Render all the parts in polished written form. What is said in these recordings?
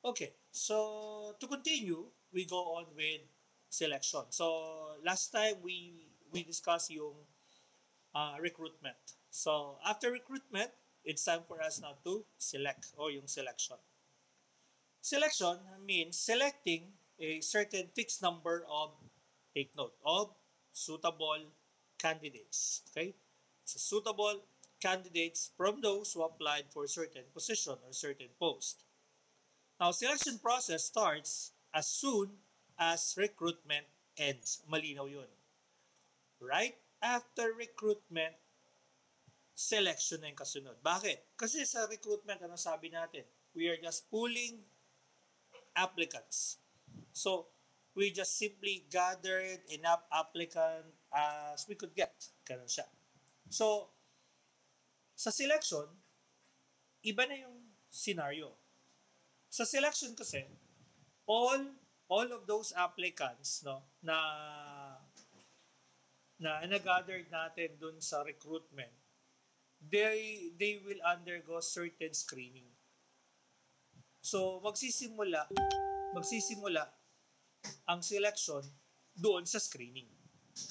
Okay, so to continue, we go on with selection. So last time we discussed yung recruitment. So after recruitment, it's time for us now to select or yung selection. Selection means selecting a certain fixed number of, take note, of suitable candidates. Okay? It's a suitable candidates from those who applied for certain position or certain post. Now, selection process starts as soon as recruitment ends. Malinaw yun. Right after recruitment, selection na yung kasunod. Bakit? Kasi sa recruitment, ano sabi natin? We are just pulling applicants. So, we just simply gathered enough applicant as we could get. Ganun siya. So, sa selection, iba na yung scenario. Sa selection kasi, all of those applicants no na nag-gathered natin dun sa recruitment, they will undergo certain screening. So magsisimula ang selection doon sa screening.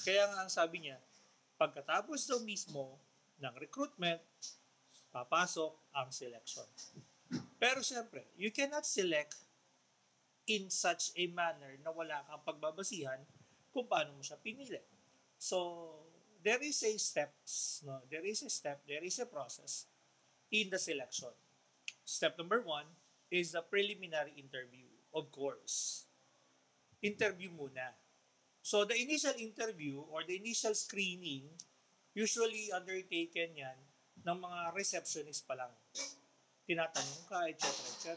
Kaya nga ang sabi niya, pagkatapos daw mismo ng recruitment, papasok ang selection. Pero siyempre, you cannot select in such a manner na wala kang pagbabasihan kung paano mo siya pinili. So, there is a steps, no? There is a process in the selection. Step number 1 is the preliminary interview. Of course, interview muna. So, the initial interview or the initial screening, usually undertaken yan ng mga receptionist pa lang. Tinatanong ka, etc.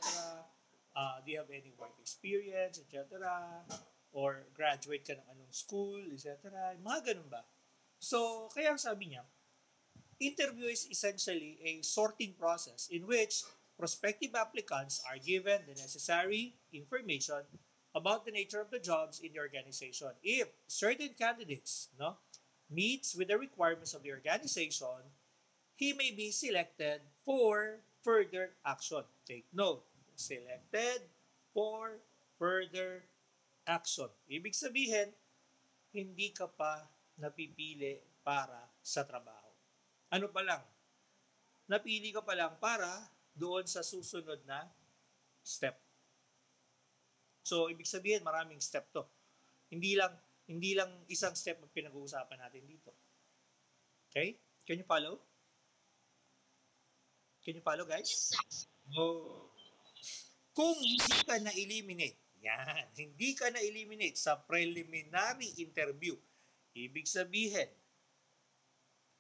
Do you have any work experience, etc. Or graduate ka ng anong school, etc. Mga ganun ba? So, kaya ang sabi niya, interview is essentially a sorting process in which prospective applicants are given the necessary information about the nature of the jobs in the organization. If certain candidates meets with the requirements of the organization, he may be selected for further action. Take note, selected for further action. Ibig sabihin, hindi ka pa napipili para sa trabaho. Ano pa lang? Napili ka pa lang para doon sa susunod na step. So, ibig sabihin, maraming step to. Hindi lang isang step ang pinag-uusapan natin dito. Okay? Can you follow? Can you follow, guys? Yes, sir. Oh. Kung hindi ka na-eliminate, yan, hindi ka na-eliminate sa preliminary interview, ibig sabihin,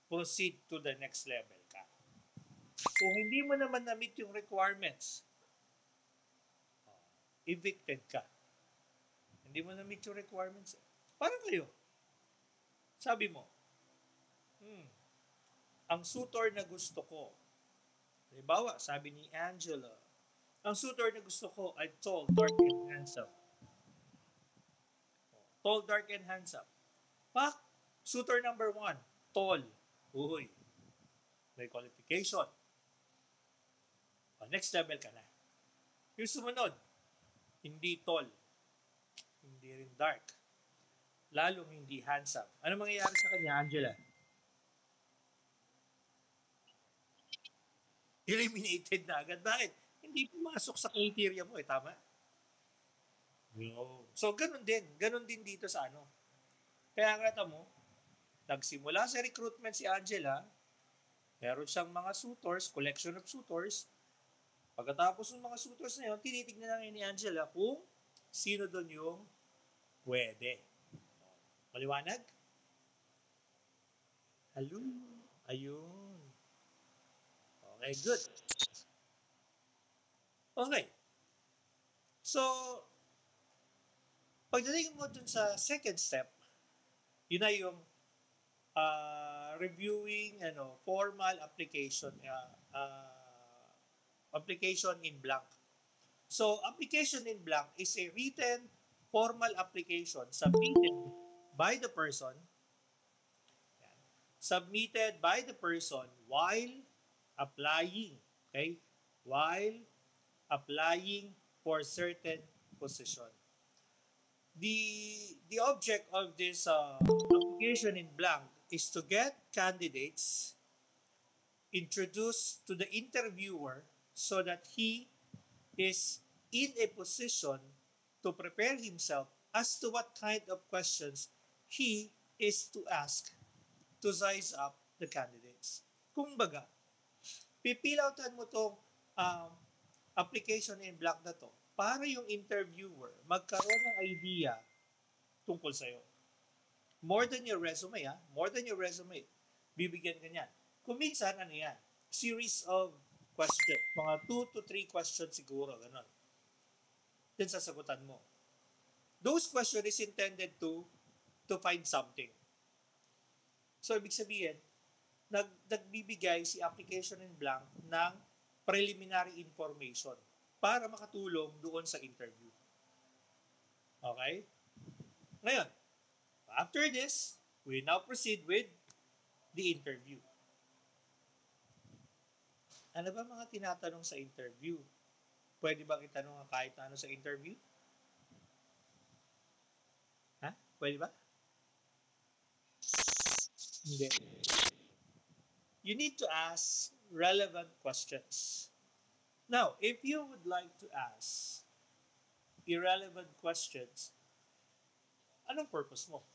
proceed to the next level ka. Kung hindi mo naman na-meet yung requirements, evicted ka. Hindi mo na-meet yung requirements. Parang kayo. Sabi mo, ang suitor na gusto ko, halimbawa, sabi ni Angela, ang suitor na gusto ko ay tall, dark, and handsome. Tall, dark, and handsome. Pak, suitor number 1, tall. Uy, may qualification. Next level ka na. Yung sumunod, hindi tall, hindi rin dark, lalong hindi handsome. Ano mangyayari sa kanya, Angela? Eliminated na agad. Bakit? Hindi pumasok sa criteria mo tama? No. So, ganun din dito sa ano. Kaya nga mo, nagsimula sa recruitment si Angela, meron siyang mga suitors, collection of suitors. Pagkatapos ng mga suitors na yun, tinitignan lang ni Angela kung sino doon yung pwede. Maliwanag? Hello? Ayun. Okay, good. Okay. So, pagdating mo dun sa second step, yun na yung reviewing formal application application in blank. So, application in blank is a written formal application by the person submitted by the person while applying, okay? While applying for certain position. The object of this application in blank is to get candidates introduced to the interviewer so that he is in a position to prepare himself as to what kind of questions he is to ask to size up the candidates. Kumbaga, pipilautan mo tong um, application in blank na to para yung interviewer magkaroon ng idea tungkol sa'yo. More than your resume, ha? More than your resume. Bibigyan ka niyan. Kung minsan, ano yan? Series of questions. Mga 2 to 3 questions siguro, ganun. Then sasagutan mo. Those questions is intended to find something. So, ibig sabihin, nagbibigay si application in blank ng preliminary information para makatulong doon sa interview. Okay? Ngayon, after this, we now proceed with the interview. Ano ba mga tinatanong sa interview? Pwede bang itanong ang kahit ano sa interview? Ha? Pwede ba? Hindi. You need to ask relevant questions. Now, if you would like to ask irrelevant questions, anong purpose mo?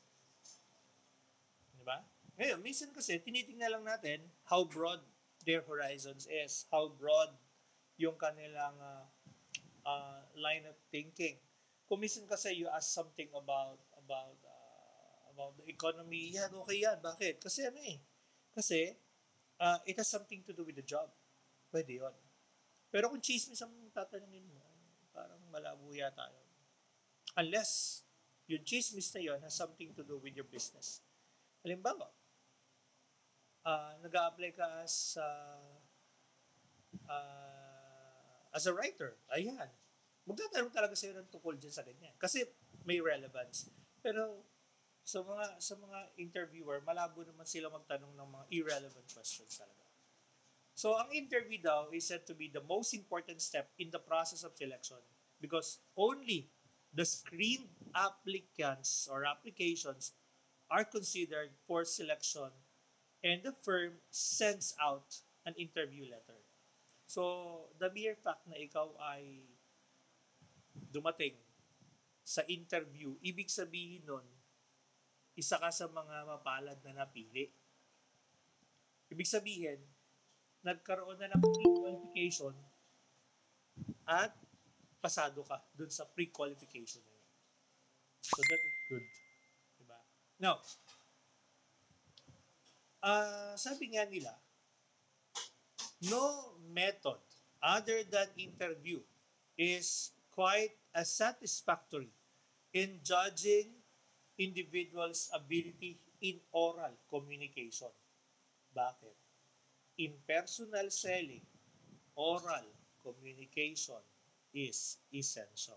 Di ba? Ngayon, minsan kasi tinitingnan lang natin how broad their horizons is, how broad yung kanilang line of thinking. Kung minsan kasi you ask something about the economy, yan, okay yan. Bakit? Kasi ano eh. Kasi it has something to do with the job. Pwede yun. Pero kung chismis ang tatanungin mo, parang malabo yata yun. Unless yung chismis na yun has something to do with your business. Halimbawa, nag-a-apply ka as a writer. Ayan. Magtatanong talaga sa'yo ng tukol dyan sa ganyan. Kasi may relevance. Pero sa mga interviewer, malabo naman sila magtanong ng mga irrelevant questions talaga. So, ang interview daw is said to be the most important step in the process of selection because only the screened applicants or applications are considered for selection and the firm sends out an interview letter. So, the mere fact na ikaw ay dumating sa interview, ibig sabihin nun, isa ka sa mga mapalad na napili. Ibig sabihin, nagkaroon na ng pre-qualification at pasado ka dun sa pre-qualification na yun. So, that is good. Diba? Now, sabi nga nila, no method other than interview is quite as satisfactory in judging individuals' ability in oral communication. Bakit? In personal selling, oral communication is essential.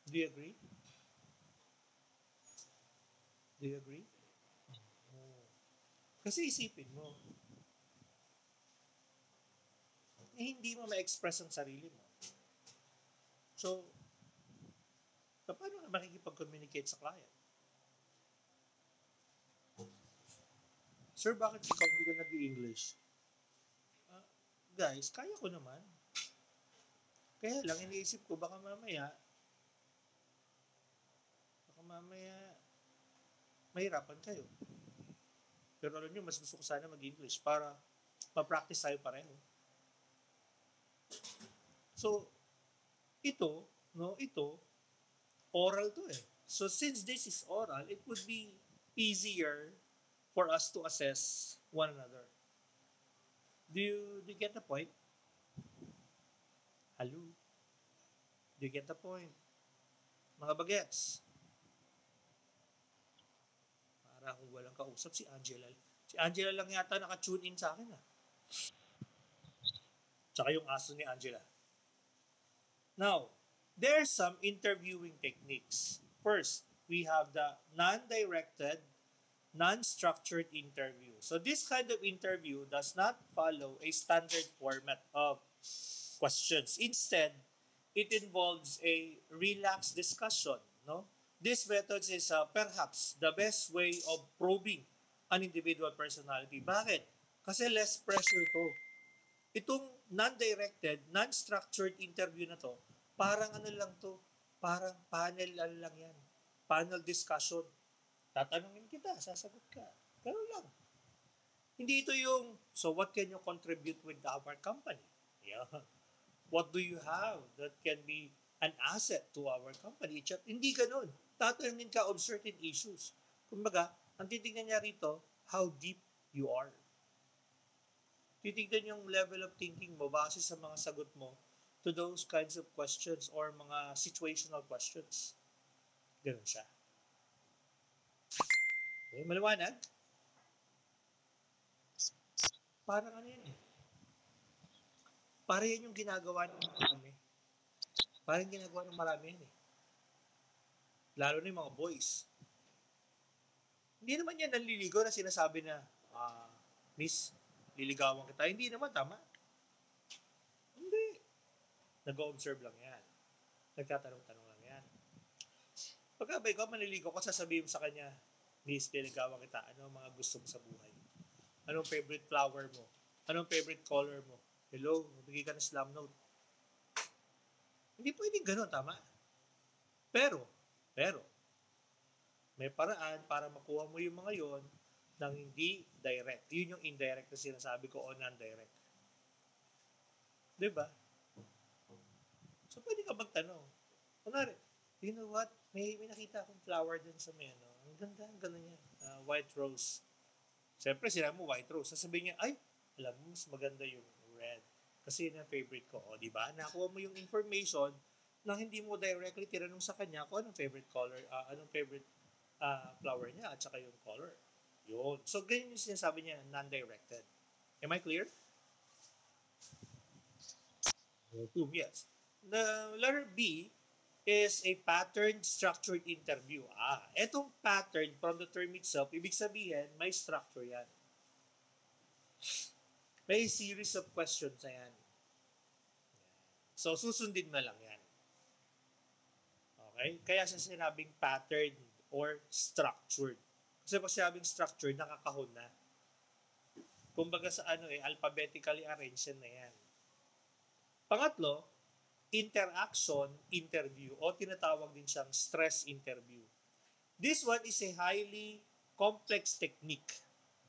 Do you agree? Do you agree? Oh. Kasi isipin mo, hindi mo ma-express ang sarili mo. So, paano ka makikipag-communicate sa client? Sir, bakit ikaw hindi ka nag-i-English? Guys, kaya ko naman. Kaya lang, iniisip ko, baka mamaya, mahirapan kayo. Pero alam nyo, mas gusto ko sana mag-English para ma-practice tayo pareho. So, ito, oral to eh. So, since this is oral, it would be easier for us to assess one another. Do you get the point? Hello? Do you get the point? Mga bagets. Para kung walang kausap, si Angela. Si Angela lang yata naka-tune in sa akin. Tsaka yung aso ni Angela. Now, there are some interviewing techniques. First, we have the non-directed, non-structured interview. So this kind of interview does not follow a standard format of questions. Instead, it involves a relaxed discussion. No, this method is perhaps the best way of probing an individual personality. Bakit? Kasi less pressure to. Itong non-directed, non-structured interview na to, parang ano lang to, parang panel ano lang yan. Panel discussion. Tatanungin kita, sasagot ka. Ganun lang. Hindi ito yung, so what can you contribute with our company? Yeah. What do you have that can be an asset to our company? Hindi ganun. Tatanungin ka of certain issues. Kumbaga, ang titignan niya rito, how deep you are. Titignan yung level of thinking mo base sa mga sagot mo to those kinds of questions or mga situational questions. Ganun siya. Okay, maliwanag? Parang ano yan eh. Parang yan yung ginagawa ng marami. Parang ginagawa ng marami yan eh. Lalo na yung mga boys. Hindi naman yan nanliligaw na sinasabi na, Miss, liligawan kita. Hindi naman, tama? Hindi. Nag-observe lang yan. Nagtatanong-tanong lang yan. Pagka ba ikaw manliligaw ko, sasabihin mo sa kanya, Miss, liligawan kita. Ano ang mga gusto mo sa buhay? Anong favorite flower mo? Anong favorite color mo? Hello, magbigay ka ng slam note. Hindi pwedeng ganun, tama? Pero, may paraan para makuha mo yung mga yon ng hindi direct. Yun yung indirect na sinasabi ko o non-direct. Diba? So, pwede ka magtanong. Kunwari, you know what? May nakita akong flower dun sa may ano. Ang ganda, ang ganda niya. White rose. Siyempre, sinabi mo white rose. Sasabihin niya, ay, alam mo, mas maganda yung red. Kasi yun ang favorite ko. O, diba? Nakuha mo yung information nang hindi mo directly tinanong sa kanya kung anong favorite color, anong favorite flower niya at saka yung color. Yun. So, ganyan yung sinasabi niya, non-directed. Am I clear? Yes. The letter B is a patterned structured interview. Etong pattern from the term itself, ibig sabihin, may structure yan. May series of questions na yan. So, susundin mo lang yan. Okay? Kaya siya sinabing patterned or structured. Kasi pag sinabing structured, nakakahon na. Kumbaga sa alphabetically arranged na yan. Pangatlo, interaction interview o tinatawag din siyang stress interview. This one is a highly complex technique.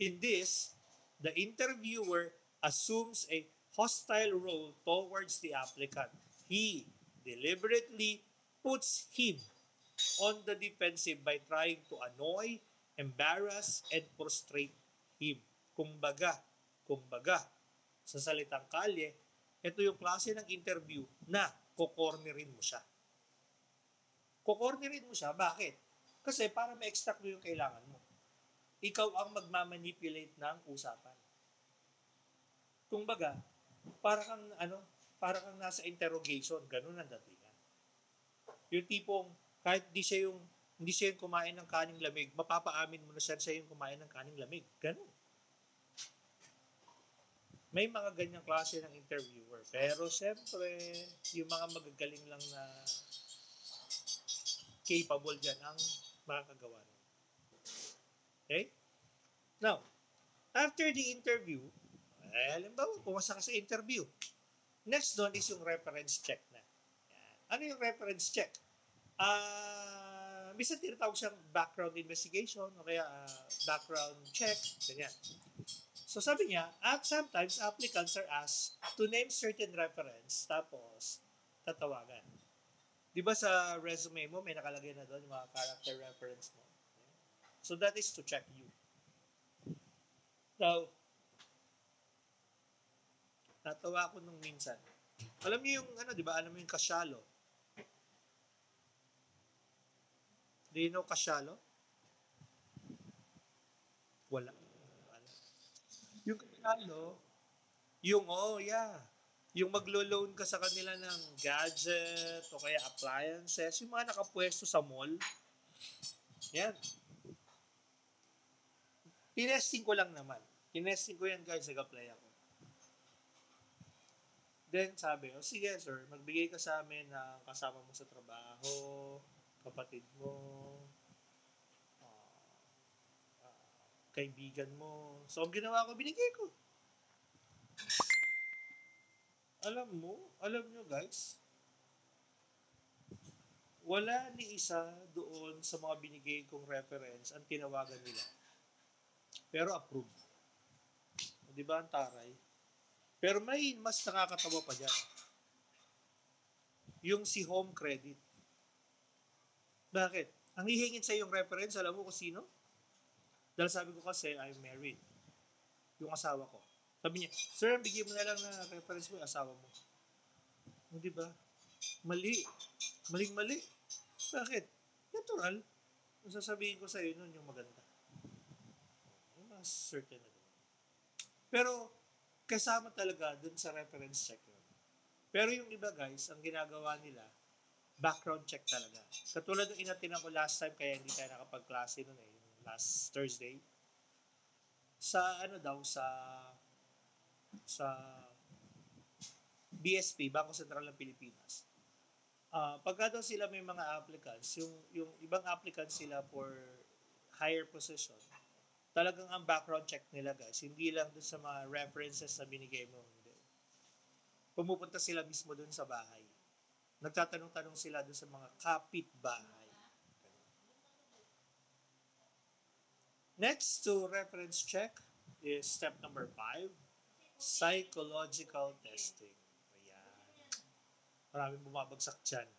In this, the interviewer assumes a hostile role towards the applicant. He deliberately puts him on the defensive by trying to annoy, embarrass, and frustrate him. Kumbaga, sa salitang kalye, ito yung klase ng interview na kukornerin mo siya. Kukornerin mo siya, bakit? Kasi para ma-extract mo yung kailangan mo. Ikaw ang magmamanipulate ng usapan. Kumbaga, para kang nasa interrogation, ganun ang datingan. Yung tipong, kahit hindi siya yung kumain ng kaning lamig, mapapaamin mo na siya yung kumain ng kaning lamig. Ganun. May mga ganyang klase ng interviewer. Pero siyempre, yung mga magagaling lang na capable dyan ang makakagawa nun. Okay? Now, after the interview, halimbawa, pumasa ka sa interview. Next doon is yung reference check na. Yan. Ano yung reference check? Minsan tinatawag siyang background investigation o kaya background check. Ganyan. So sabi niya, at sometimes applicants are asked to name certain reference tapos tatawagan. Di ba sa resume mo may nakalagay na doon yung mga character reference mo? So that is to check you. Now, natawa ako nung minsan. Alam niyo yung di ba? Alam mo yung kasyalo? Do you know kasyalo? Wala. Yung kasyalo, yung maglo-loan ka sa kanila ng gadget o kaya appliances, yung mga nakapwesto sa mall. Yan. Tinesting ko lang naman. Tinesting ko yan guys, nag-apply ako. Then sabi, o sige sir, magbigay ka sa amin ng kasama mo sa trabaho, kapatid mo, ah, kaibigan mo. So, ang ginawa ko, binigay ko. Alam nyo guys, wala ni isa doon sa mga binigay kong reference ang tinawagan nila. Pero approved. Di ba ang taray? Pero may mas nakakatawa pa dyan. Yung si home credit. Bakit? Ang hihingin sa yung reference, alam mo kung sino? Dahil sabi ko kasi, I'm married. Yung asawa ko. Sabi niya, sir, bigyan mo na lang na reference mo yung asawa mo. Di ba? Mali. Maling-mali. Bakit? Natural. Ang sasabihin ko sa iyo nun yung maganda. Yung mas certain na doon. Pero, kasama talaga dun sa reference check yun. Pero yung iba guys, ang ginagawa nila, background check talaga. Katulad ng inatinan ko last time, kaya hindi tayo nakapag-klase nun eh, last Thursday. Sa ano daw, sa BSP, Bangko Sentral ng Pilipinas. Pagka daw sila may mga applicants, yung ibang applicants sila for higher position, talagang ang background check nila guys, hindi lang dun sa mga references na binigay mo. Hindi. Pumupunta sila mismo dun sa bahay. Nagtatanong-tanong sila dun sa mga kapitbahay. Next to reference check is step number 5, psychological testing. Ayan. Maraming bumabagsak dyan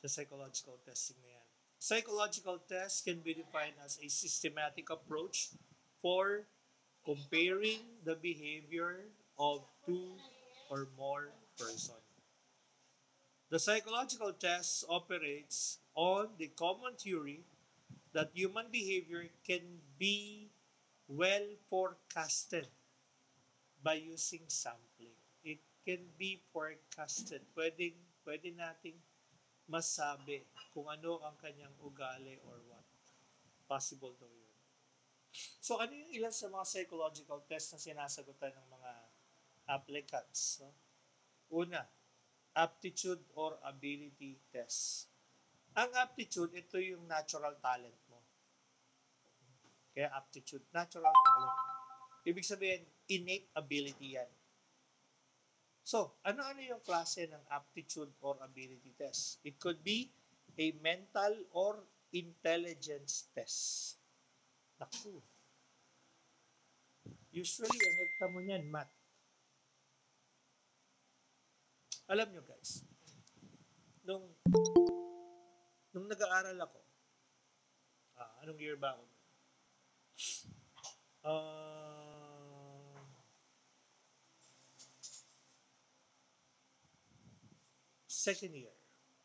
sa psychological testing na yan. Psychological test can be defined as a systematic approach for comparing the behavior of two or more persons. The psychological test operates on the common theory that human behavior can be well forecasted by using sampling. It can be forecasted. Pwede nating masabi kung ano ang kanyang ugali or what. Possible daw yun. So, ano yung ilan sa mga psychological test na sinasagutan ng mga applicants? No? Una, aptitude or ability test. Ang aptitude, ito yung natural talent mo. Kaya aptitude, natural talent. Ibig sabihin, innate ability yan. So, ano-ano yung klase ng aptitude or ability test? It could be a mental or intelligence test. Naku. Usually, ang exam mo niyan, math. Alam nyo guys, nung, nung nag-aaral ako, anong year ba ako? Second year.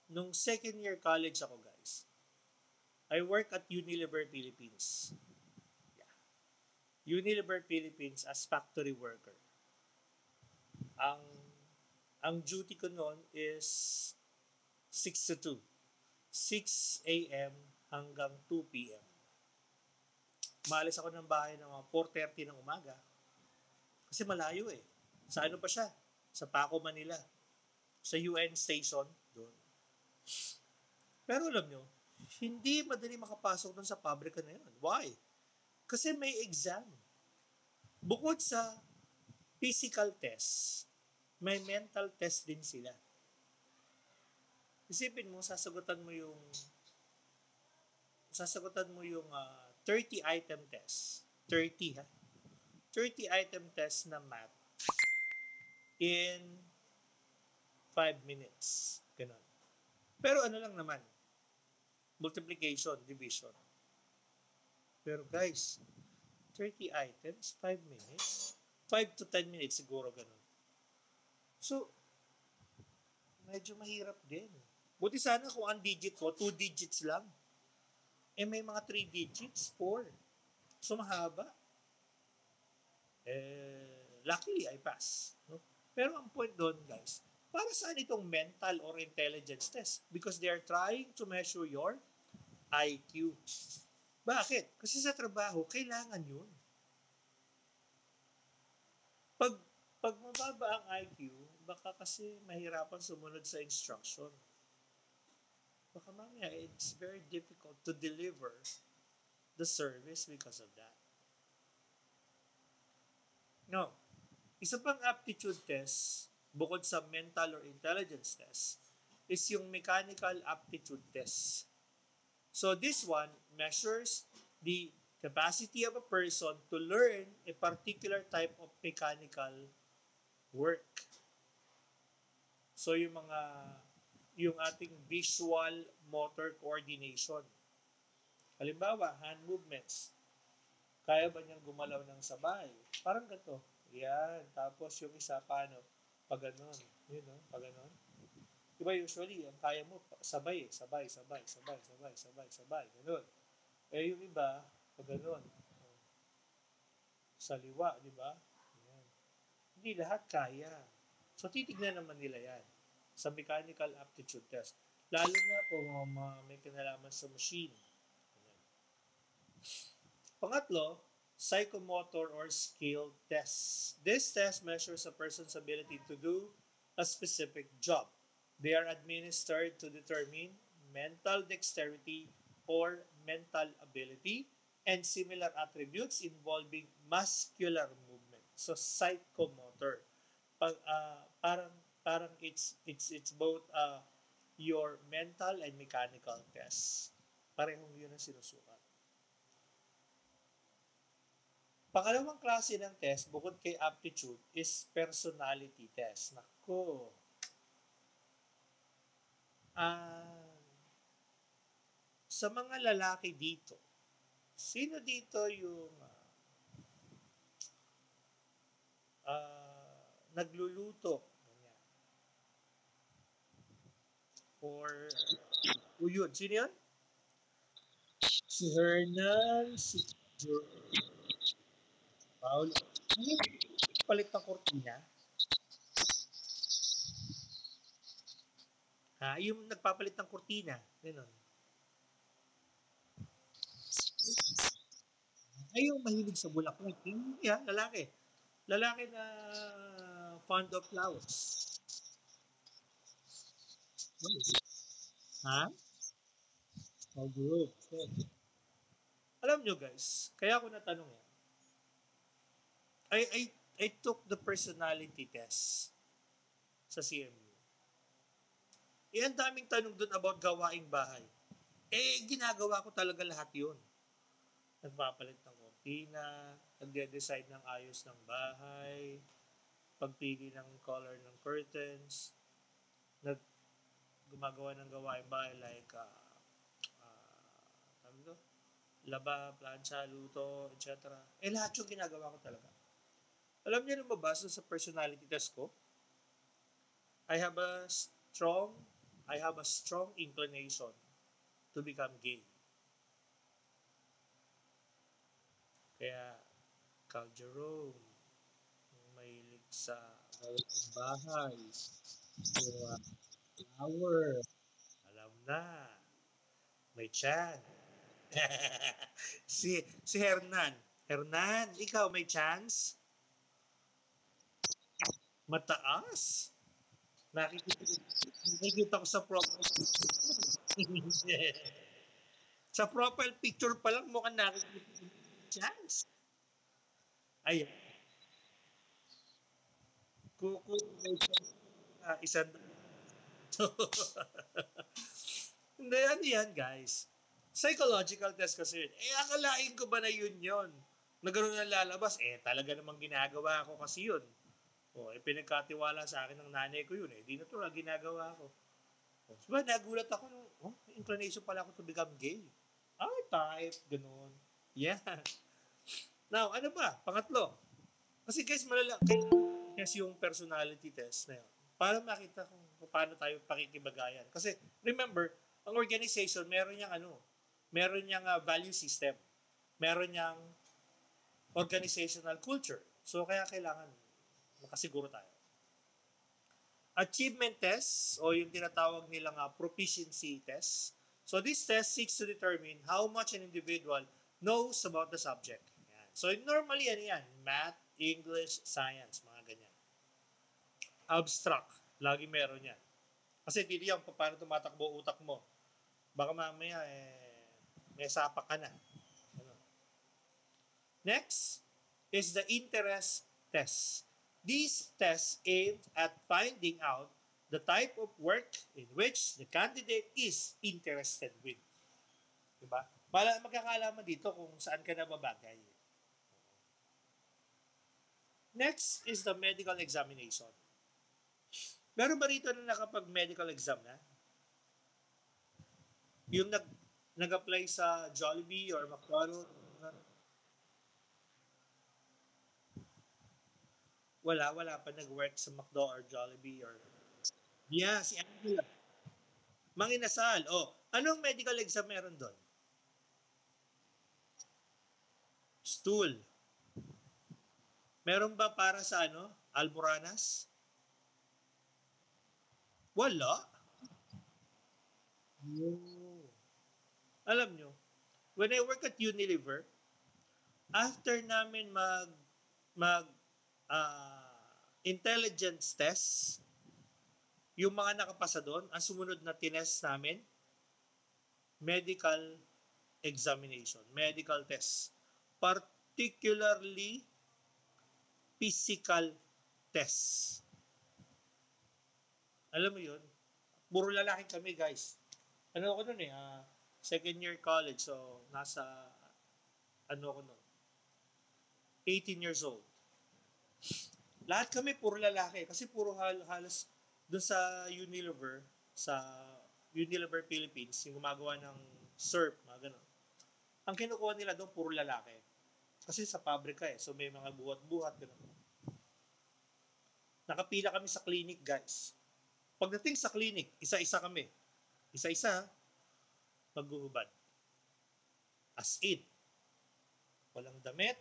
Nung second year college ako guys, I work at Unilever Philippines. Yeah. Unilever Philippines as factory worker. Ang ang duty ko noon is 6 to 2. 6 a.m. hanggang 2 p.m. Maalis ako ng bahay ng mga 4:30 ng umaga. Kasi malayo eh. Sa ano pa siya? Sa Paco, Manila. Sa UN station, doon. Pero alam nyo, hindi madali makapasok doon sa pabrika na yun. Why? Kasi may exam. Bukod sa physical test, may mental test din sila. Isipin mo, sasagutan mo yung 30 item test. 30 ha? 30 item test na math in 5 minutes. Ganun. Pero ano lang naman, multiplication, division. Pero guys, 30 items, 5 minutes, 5 to 10 minutes siguro ganun. So, medyo mahirap din. Buti sana kung ang digit mo, 2 digits lang. Eh may mga 3 digits, 4. So mahaba. Luckily, I pass. No? Pero ang point doon, guys, para saan itong mental or intelligence test? Because they are trying to measure your IQ. Bakit? Kasi sa trabaho, kailangan yun. Pag Pag mababa ang IQ, baka kasi mahirapan sumunod sa instruction. Baka mamaya it's very difficult to deliver the service because of that. No. Isa pang aptitude test, bukod sa mental or intelligence test, is yung mechanical aptitude test. So this one measures the capacity of a person to learn a particular type of mechanical work. So yung ating visual motor coordination. Halimbawa, hand movements. Kaya ba niyang gumalaw ng sabay? Parang ganito. Yan. Tapos yung isa, paano? Pag ganon. Yun, no? Pag ganon. Diba usually, ang kaya mo, sabay eh. Sabay, sabay, sabay, sabay, sabay, sabay. Ganon. Eh yung iba, pag ganon. Sa liwa, di ba? Yan. Hindi lahat kaya. So, titignan naman nila yan sa mechanical aptitude test. Lalo na kung may kinalaman sa machine. Pangatlo, psychomotor or skill tests. This test measures a person's ability to do a specific job. They are administered to determine mental dexterity or mental ability and similar attributes involving muscular movement. So psychomotor. Parang it's both your mental and mechanical tests. Parehong yun ang sinusukat. Pangalawang klase ng test, bukod kay aptitude, is personality test. Nako. Sa mga lalaki dito, sino dito yung nagluluto? Ganyan. Or, yun, sino yun? Si Hernan, si Paul. Ano palit ng kortina? Ha? Yung nagpapalit ng kortina. Ganun. Ay, yung mahilig sa bulaklak. Yung lalaki. Lalaki na fond of flowers. Ha? Oh, good. Alam nyo guys, kaya ako natanong yan. I took the personality test sa CMU. Ang daming tanong dun about gawaing bahay. Ginagawa ko talaga lahat yun. Nagpapalit ng kortina, nagde-decide ng ayos ng bahay, pagpili ng color ng curtains, gumagawa ng gawaing bahay like laba, plancha, luto, etc. Lahat yung ginagawa ko talaga. Alam niyo lumabas sa personality test ko? I have a strong inclination to become gay. Kaya, Cal Jerome, mahilig sa bahay, flower, alam na, may chan. si Hernan. Hernan, ikaw may chance? Mataas. Nakikita ko sa profile picture. Sa profile picture pa lang mukhang nakikita chance. Ayun. Kung isang hindi, ano yan guys? Psychological test kasi yun. Akalain ko ba na yun? Na gano'n na lalabas, talaga namang ginagawa ko kasi yun. Pinagkatiwala sa akin ng nanay ko yun. Di natural, ginagawa ko. Diba, nagulat ako nung, inclination pala ako to become gay. Type, ganun. Yeah. Now, ano ba? Pangatlo. Kasi guys, kasi yung personality test na yun. Para makita kung paano tayo pakikibagayan. Kasi, remember, ang organization, meron niyang value system. Meron niyang organizational culture. So, kaya kailangan makasiguro tayo. Achievement test o yung tinatawag nilang proficiency test. So this test seeks to determine how much an individual knows about the subject. Yan. So normally yan, math, English, science, mga ganyan. abstract. Lagi meron yan. Kasi titiyan pa paano tumatakbo utak mo. Baka mamaya, may sapa ka na. Ano? Next is the interest test. These tests aim at finding out the type of work in which the candidate is interested with. Diba? Para magkakalaman dito kung saan ka nababagay. Next is the medical examination. Meron ba rito na nakapag-medical exam na? Yung nag-apply sa Jollibee or McDonald's? Wala pa nag-work sa McDo or Jollibee or... Yeah, si Angela. Manginasal. Oh, anong medical exam meron doon? Stool. Meron ba para sa Almoranas? Wala. Oh. Alam nyo, when I work at Unilever, after namin mag intelligence test, yung mga nakapasa doon, ang sumunod na tinest namin, medical examination, medical test. Particularly physical test. Alam mo yun? Puro lalaki kami, guys. Ano ako nun second year college, so nasa, ako nun, 18 years old. Lahat kami puro lalaki kasi puro halos doon sa Unilever Philippines, yung gumagawa ng syrup, mga ganun. Ang kinukuha nila doon puro lalaki. Kasi sa pabrika so may mga buhat-buhat, ganun. Nakapila kami sa clinic, guys. Pagdating sa clinic, isa-isa kami. Isa-isa, maghuhubad. As in, walang damit,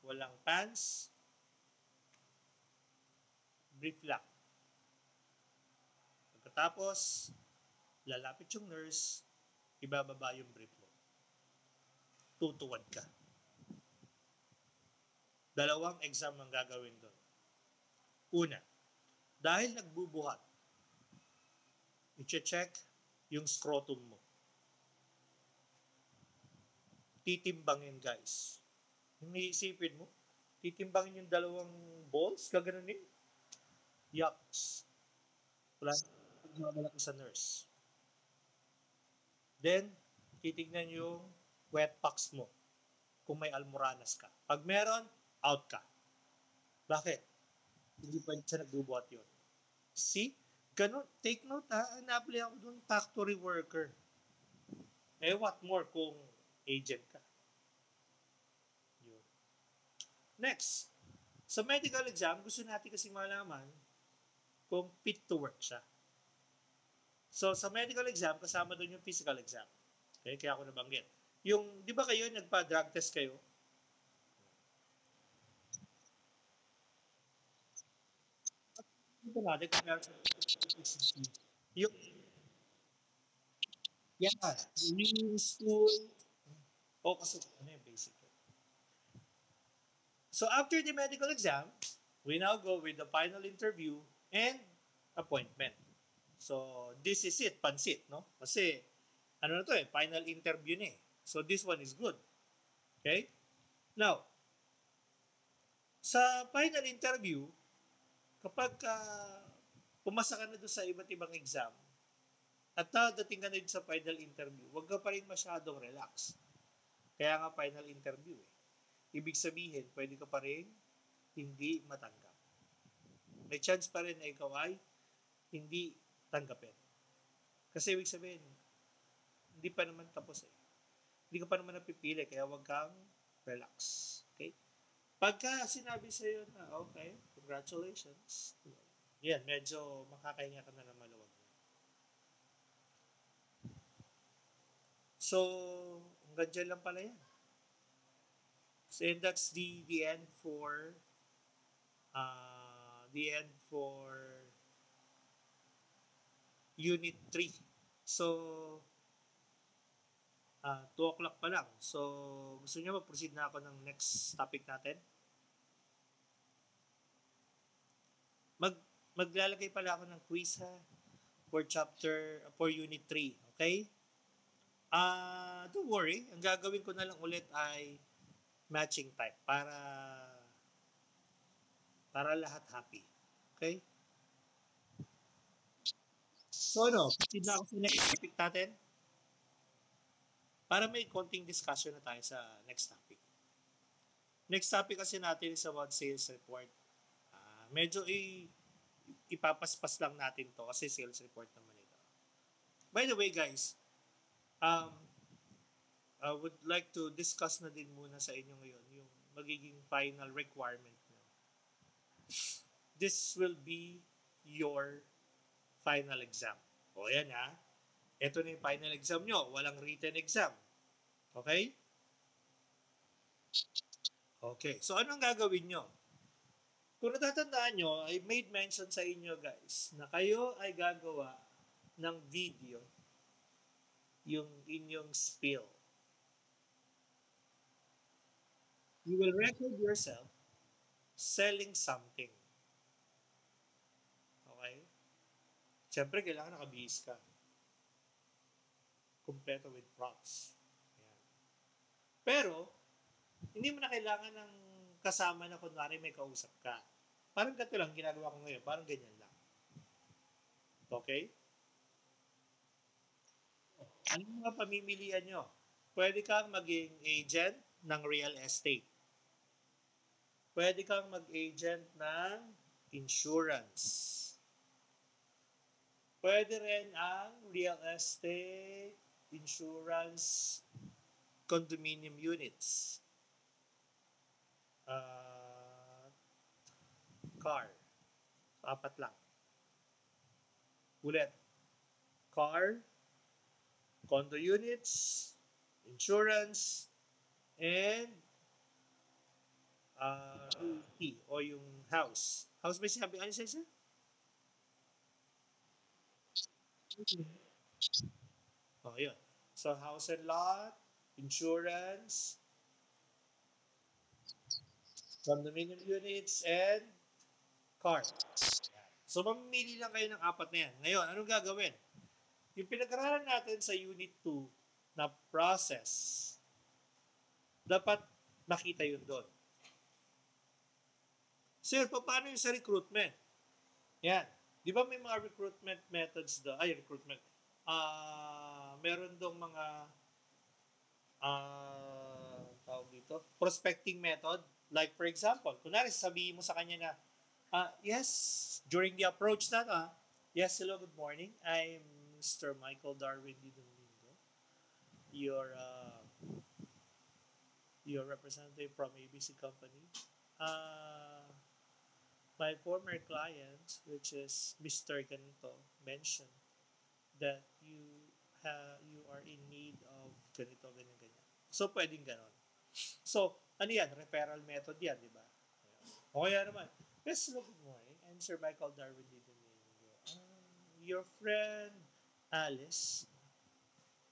walang pants, brief lang. Pagkatapos, lalapit yung nurse, ibababa yung brief mo. Tutuwad ka. Dalawang exam ang gagawin doon. Una, dahil nagbubuhat, i-check yung scrotum mo. Titimbangin, guys. Yung iisipin mo, titimbangin yung dalawang balls, gaganunin. Yucks. Wala malaki sa nurse. Then, titignan yung wet packs mo kung may almoranas ka. Pag meron, out ka. Bakit? Hindi pa siya nagbubuhat yun. See? Ganun. Take note na-apply ako dun, factory worker. What more kung agent ka? Yun. Next. Sa medical exam, gusto natin kasi malaman kung fit to work siya. So, sa medical exam, kasama doon yung physical exam. Okay? Kaya ako nabanggit. Yung, di ba kayo, nagpa-drug test kayo? Ito natin, yung, urine stool, kasi yung basic. So, after the medical exam, we now go with the final interview and appointment. So, this is it, pansit, no? Kasi, final interview na So, this one is good. Okay? Now, sa final interview, kapag pumasa ka na doon sa iba't ibang exam, at dating ka na sa final interview, huwag ka pa rin masyadong relax. Kaya nga final interview Ibig sabihin, pwede ka pa rin hindi matanggap. May chance pa rin na ikaw ay hindi tanggapin. Kasi ibig sabihin, hindi pa naman tapos Hindi ka pa naman napipili, kaya huwag kang relax. Okay? Pagka sinabi sa'yo na, okay, congratulations, yan, medyo makakahinga ka na ng maluwag. So, hanggang dyan lang pala yan. So, and that's the end for Unit 3. So, 2 o'clock pa lang. So, gusto niyo mag-proceed na ako ng next topic natin? maglalagay pala ako ng quiz ha for unit 3, okay? Don't worry, ang gagawin ko na lang ulit ay matching type para lahat happy. Okay? So ano, proceed na ako sa next topic natin para may konting discussion na tayo sa next topic. Next topic kasi natin is about sales report. Medyo ipapaspas lang natin to kasi sales report naman ito. By the way guys, um, I would like to discuss na din muna sa inyo ngayon yung magiging final requirement nyo. This will be your final exam. O yan ha. Ito na yung final exam nyo. Walang written exam. Okay? Okay. So anong gagawin nyo? Kung natatandaan nyo, I made mention sa inyo guys na kayo ay gagawa ng video yung inyong spill. You will record yourself selling something. Okay? Siyempre, kailangan nakabihis ka. Kompleto with props. Ayan. Pero, hindi mo na kailangan ng kasama na kunwari may kausap ka. Parang ganito lang ginagawa ko ngayon. Parang ganyan lang. Okay? Anong mga pamimilian nyo? Pwede kang maging agent ng real estate. Pwede kang mag-agent ng insurance. Pwede rin ang real estate, insurance, condominium units. Car. Apat lang. Ulit. Car, condo units, insurance, and REIT o yung house. House ba sinabi? Ano siya? Oh, yun. So, house and lot, insurance, condominium units, and car. So, mamimili lang kayo ng apat na yan. Ngayon, anong gagawin? Yung pinag-aralan natin sa Unit 2 na process, dapat makita yun doon. Sir, paano yung sa recruitment? Yan. Di ba may mga recruitment methods doon? Ay, recruitment. Meron dong mga tawag dito, prospecting method. Like for example, kunwari sabihin mo sa kanya na, yes, during the approach na, yes, hello, good morning. I'm Mr. Michael Darwin D. Domingo, your representative from ABC Company. My former client, which is Mr. Ganito, mentioned that you are in need of ganito, ganyan, ganyan. So, pwedeng ganon. So, ano yan? Referral method yan, di ba? O kaya naman, yes, hello, good morning. I'm Sir Michael Darwin D. Domingo. Your friend Alice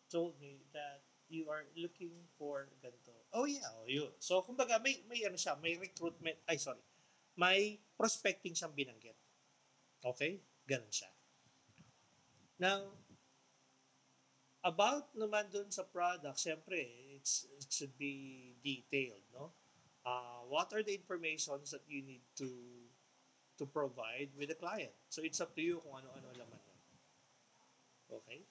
told me that you are looking for ganito. Oh yeah, oh yun. So, kumbaga, may ano siya, may recruitment, may prospecting siyang binanggit. Okay? Ganon siya. Now, about naman dun sa product, syempre, it should be detailed, no? What are the informations that you need to provide with the client? So, it's up to you kung ano-ano laman yun. Okay?